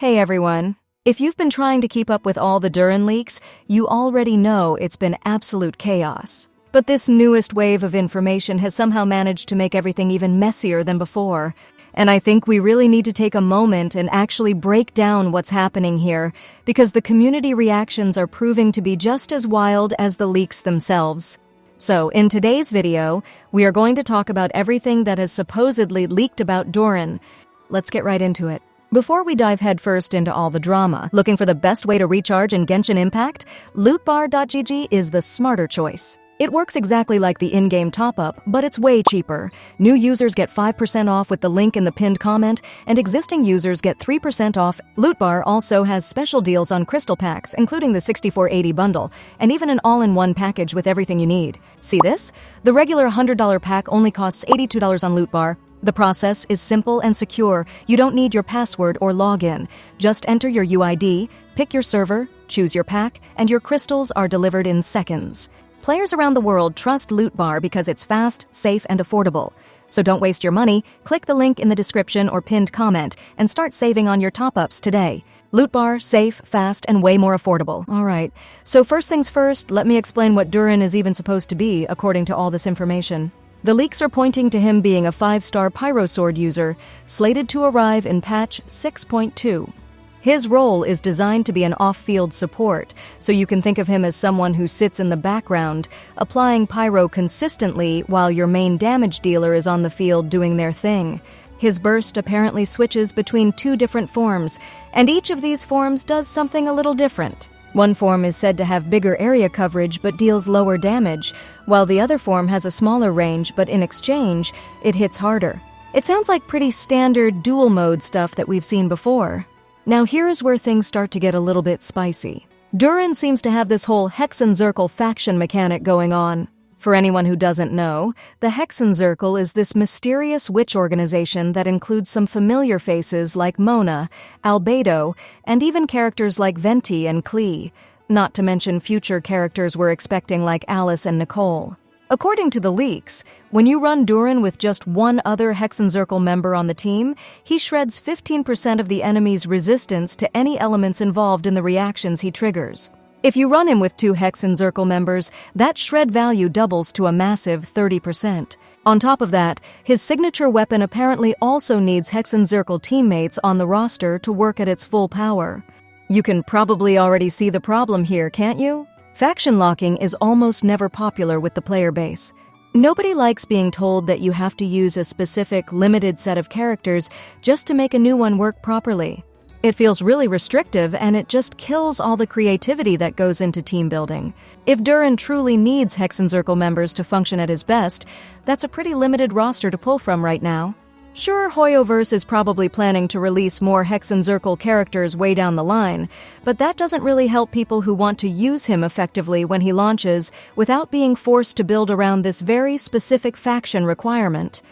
Hey everyone! If you've been trying to keep up with all the DURIN leaks, you already know it's been absolute chaos. But this newest wave of information has somehow managed to make everything even messier than before. And I think we really need to take a moment and actually break down what's happening here, because the community reactions are proving to be just as wild as the leaks themselves. So, in today's video, we are going to talk about everything that has supposedly leaked about DURIN. Let's get right into it. Before we dive headfirst into all the drama, looking for the best way to recharge in Genshin Impact? Lootbar.gg is the smarter choice. It works exactly like the in-game top-up, but it's way cheaper. New users get 5% off with the link in the pinned comment, and existing users get 3% off. Lootbar also has special deals on crystal packs, including the 6480 bundle, and even an all-in-one package with everything you need. See this? The regular $100 pack only costs $82 on Lootbar. The process is simple and secure. You don't need your password or login. Just enter your UID, pick your server, choose your pack, and your crystals are delivered in seconds. Players around the world trust Lootbar because it's fast, safe, and affordable. So don't waste your money. Click the link in the description or pinned comment and start saving on your top-ups today. Lootbar, safe, fast, and way more affordable. Alright, so first things first, let me explain what DURIN is even supposed to be according to all this information. The leaks are pointing to him being a 5-star pyro sword user, slated to arrive in patch 6.2. His role is designed to be an off-field support, so you can think of him as someone who sits in the background, applying pyro consistently while your main damage dealer is on the field doing their thing. His burst apparently switches between 2 different forms, and each of these forms does something a little different. One form is said to have bigger area coverage but deals lower damage, while the other form has a smaller range but in exchange, it hits harder. It sounds like pretty standard dual mode stuff that we've seen before. Now here is where things start to get a little bit spicy. DURIN seems to have this whole Hexenzirkel faction mechanic going on. For anyone who doesn't know, the Hexenzirkel is this mysterious witch organization that includes some familiar faces like Mona, Albedo, and even characters like Venti and Klee, not to mention future characters we're expecting like Alice and Nicole. According to the leaks, when you run DURIN with just one other Hexenzirkel member on the team, he shreds 15% of the enemy's resistance to any elements involved in the reactions he triggers. If you run him with 2 Hexenzirkel members, that shred value doubles to a massive 30%. On top of that, his signature weapon apparently also needs Hexenzirkel teammates on the roster to work at its full power. You can probably already see the problem here, can't you? Faction locking is almost never popular with the player base. Nobody likes being told that you have to use a specific, limited set of characters just to make a new one work properly. It feels really restrictive, and it just kills all the creativity that goes into team building. If DURIN truly needs Hexenzirkel members to function at his best, that's a pretty limited roster to pull from right now. Sure, ImpactVerse is probably planning to release more Hexenzirkel characters way down the line, but that doesn't really help people who want to use him effectively when he launches without being forced to build around this very specific faction requirement.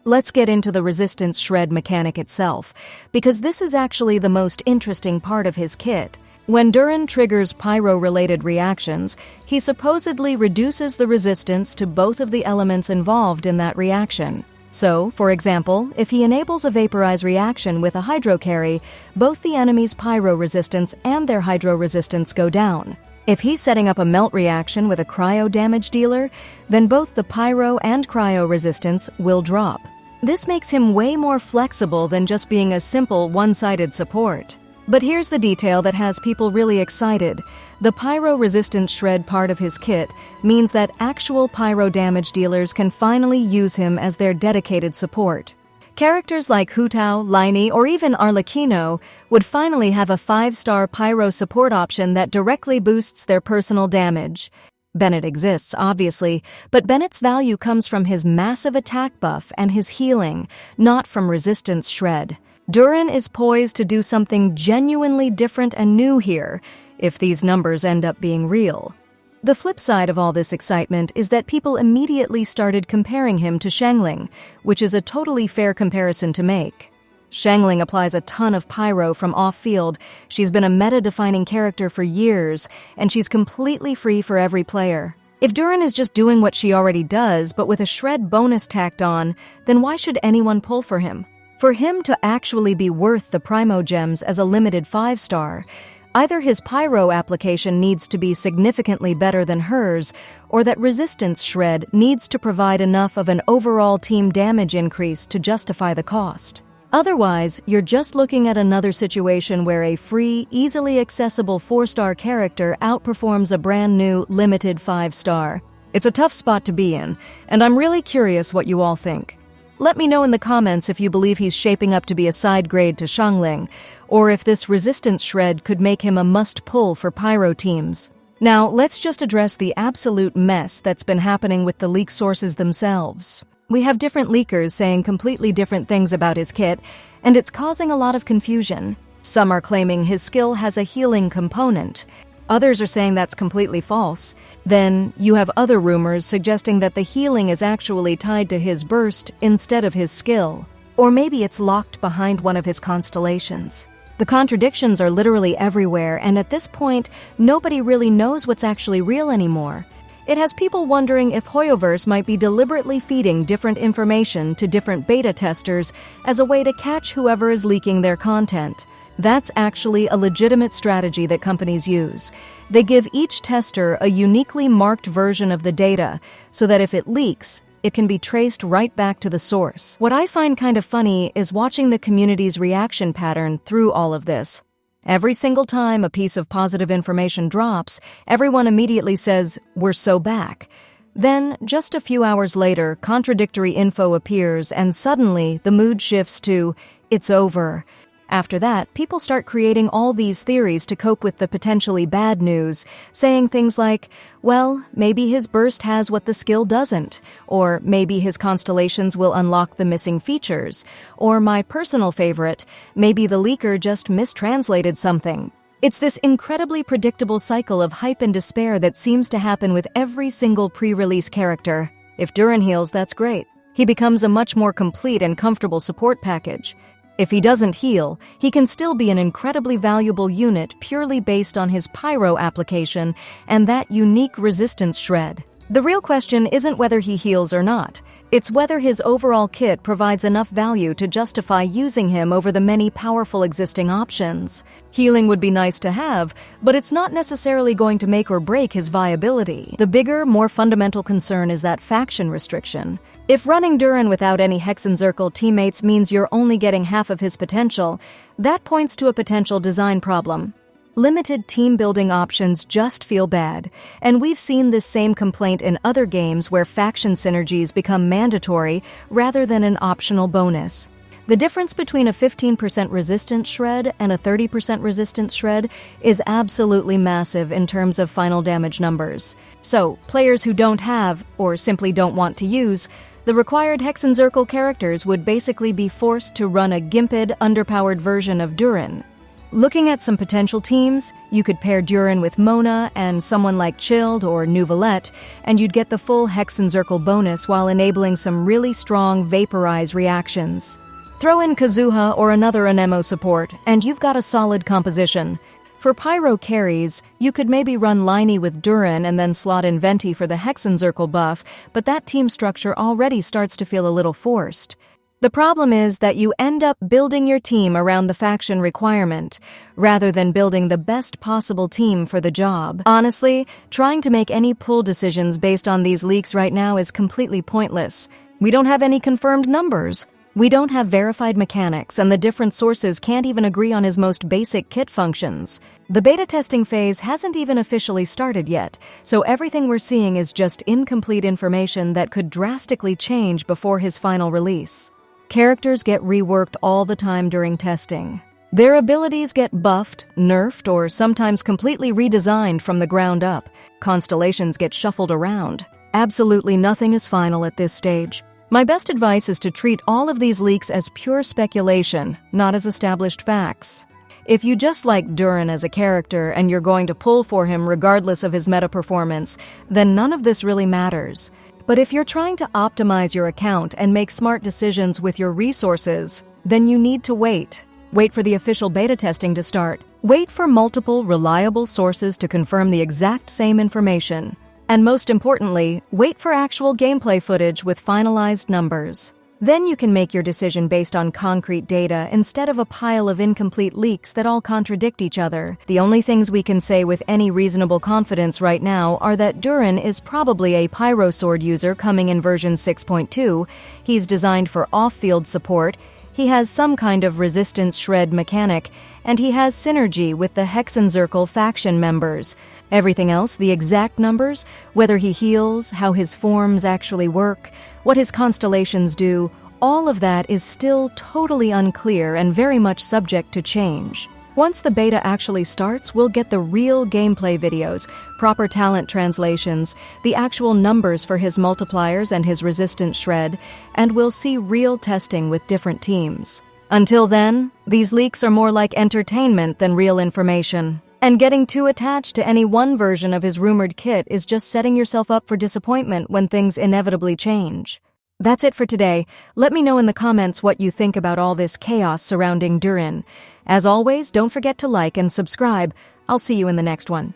Let's get into the resistance shred mechanic itself, because this is actually the most interesting part of his kit. When DURIN triggers pyro-related reactions, he supposedly reduces the resistance to both of the elements involved in that reaction. So, for example, if he enables a vaporize reaction with a hydro carry, both the enemy's pyro resistance and their hydro resistance go down. If he's setting up a melt reaction with a cryo damage dealer, then both the pyro and cryo resistance will drop. This makes him way more flexible than just being a simple one-sided support. But here's the detail that has people really excited. The pyro-resistant shred part of his kit means that actual pyro damage dealers can finally use him as their dedicated support. Characters like Hutao, Liney, or even Arlecchino would finally have a 5-star pyro support option that directly boosts their personal damage. Bennett exists, obviously, but Bennett's value comes from his massive attack buff and his healing, not from resistance shred. DURIN is poised to do something genuinely different and new here, if these numbers end up being real. The flip side of all this excitement is that people immediately started comparing him to Xiangling, which is a totally fair comparison to make. Xiangling applies a ton of pyro from off-field. She's been a meta-defining character for years, and she's completely free for every player. If DURIN is just doing what she already does, but with a shred bonus tacked on, then why should anyone pull for him? For him to actually be worth the Primo Gems as a limited 5-star, either his pyro application needs to be significantly better than hers, or that resistance shred needs to provide enough of an overall team damage increase to justify the cost. Otherwise, you're just looking at another situation where a free, easily accessible 4-star character outperforms a brand new, limited 5-star. It's a tough spot to be in, and I'm really curious what you all think. Let me know in the comments if you believe he's shaping up to be a side grade to Xiangling, or if this resistance shred could make him a must-pull for pyro teams. Now, let's just address the absolute mess that's been happening with the leak sources themselves. We have different leakers saying completely different things about his kit, and it's causing a lot of confusion. Some are claiming his skill has a healing component. Others are saying that's completely false. Then, you have other rumors suggesting that the healing is actually tied to his burst instead of his skill. Or maybe it's locked behind one of his constellations. The contradictions are literally everywhere, and at this point, nobody really knows what's actually real anymore. It has people wondering if HoYoverse might be deliberately feeding different information to different beta testers as a way to catch whoever is leaking their content. That's actually a legitimate strategy that companies use. They give each tester a uniquely marked version of the data so that if it leaks, it can be traced right back to the source. What I find kind of funny is watching the community's reaction pattern through all of this. Every single time a piece of positive information drops, everyone immediately says, "We're so back." Then, just a few hours later, contradictory info appears and suddenly the mood shifts to, "It's over." After that, people start creating all these theories to cope with the potentially bad news, saying things like, well, maybe his burst has what the skill doesn't, or maybe his constellations will unlock the missing features, or my personal favorite, maybe the leaker just mistranslated something. It's this incredibly predictable cycle of hype and despair that seems to happen with every single pre-release character. If Durin heals, that's great. He becomes a much more complete and comfortable support package. If he doesn't heal, he can still be an incredibly valuable unit purely based on his pyro application and that unique resistance shred. The real question isn't whether he heals or not. It's whether his overall kit provides enough value to justify using him over the many powerful existing options. Healing would be nice to have, but it's not necessarily going to make or break his viability. The bigger, more fundamental concern is that faction restriction. If running Durin without any Hexenzirkel teammates means you're only getting half of his potential, that points to a potential design problem. Limited team-building options just feel bad, and we've seen this same complaint in other games where faction synergies become mandatory rather than an optional bonus. The difference between a 15% resistance shred and a 30% resistance shred is absolutely massive in terms of final damage numbers. So, players who don't have, or simply don't want to use, the required Hexenzirkel characters would basically be forced to run a gimped, underpowered version of Durin. Looking at some potential teams, you could pair Durin with Mona and someone like Chilled or Nouvelette, and you'd get the full Hexenzirkel bonus while enabling some really strong Vaporize reactions. Throw in Kazuha or another Anemo support, and you've got a solid composition. For Pyro carries, you could maybe run Liney with Durin and then slot in Venti for the Hexenzirkel buff, but that team structure already starts to feel a little forced. The problem is that you end up building your team around the faction requirement, rather than building the best possible team for the job. Honestly, trying to make any pull decisions based on these leaks right now is completely pointless. We don't have any confirmed numbers. We don't have verified mechanics, and the different sources can't even agree on his most basic kit functions. The beta testing phase hasn't even officially started yet, so everything we're seeing is just incomplete information that could drastically change before his final release. Characters get reworked all the time during testing. Their abilities get buffed, nerfed, or sometimes completely redesigned from the ground up. Constellations get shuffled around. Absolutely nothing is final at this stage. My best advice is to treat all of these leaks as pure speculation, not as established facts. If you just like Durin as a character and you're going to pull for him regardless of his meta performance, then none of this really matters. But if you're trying to optimize your account and make smart decisions with your resources, then you need to wait. Wait for the official beta testing to start. Wait for multiple, reliable sources to confirm the exact same information. And most importantly, wait for actual gameplay footage with finalized numbers. Then you can make your decision based on concrete data instead of a pile of incomplete leaks that all contradict each other. The only things we can say with any reasonable confidence right now are that Durin is probably a pyro sword user coming in version 6.2. He's designed for off-field support, he has some kind of resistance shred mechanic, and he has synergy with the Hexenzirkel faction members. Everything else, the exact numbers, whether he heals, how his forms actually work, what his constellations do, all of that is still totally unclear and very much subject to change. Once the beta actually starts, we'll get the real gameplay videos, proper talent translations, the actual numbers for his multipliers and his resistance shred, and we'll see real testing with different teams. Until then, these leaks are more like entertainment than real information. And getting too attached to any one version of his rumored kit is just setting yourself up for disappointment when things inevitably change. That's it for today. Let me know in the comments what you think about all this chaos surrounding Durin. As always, don't forget to like and subscribe. I'll see you in the next one.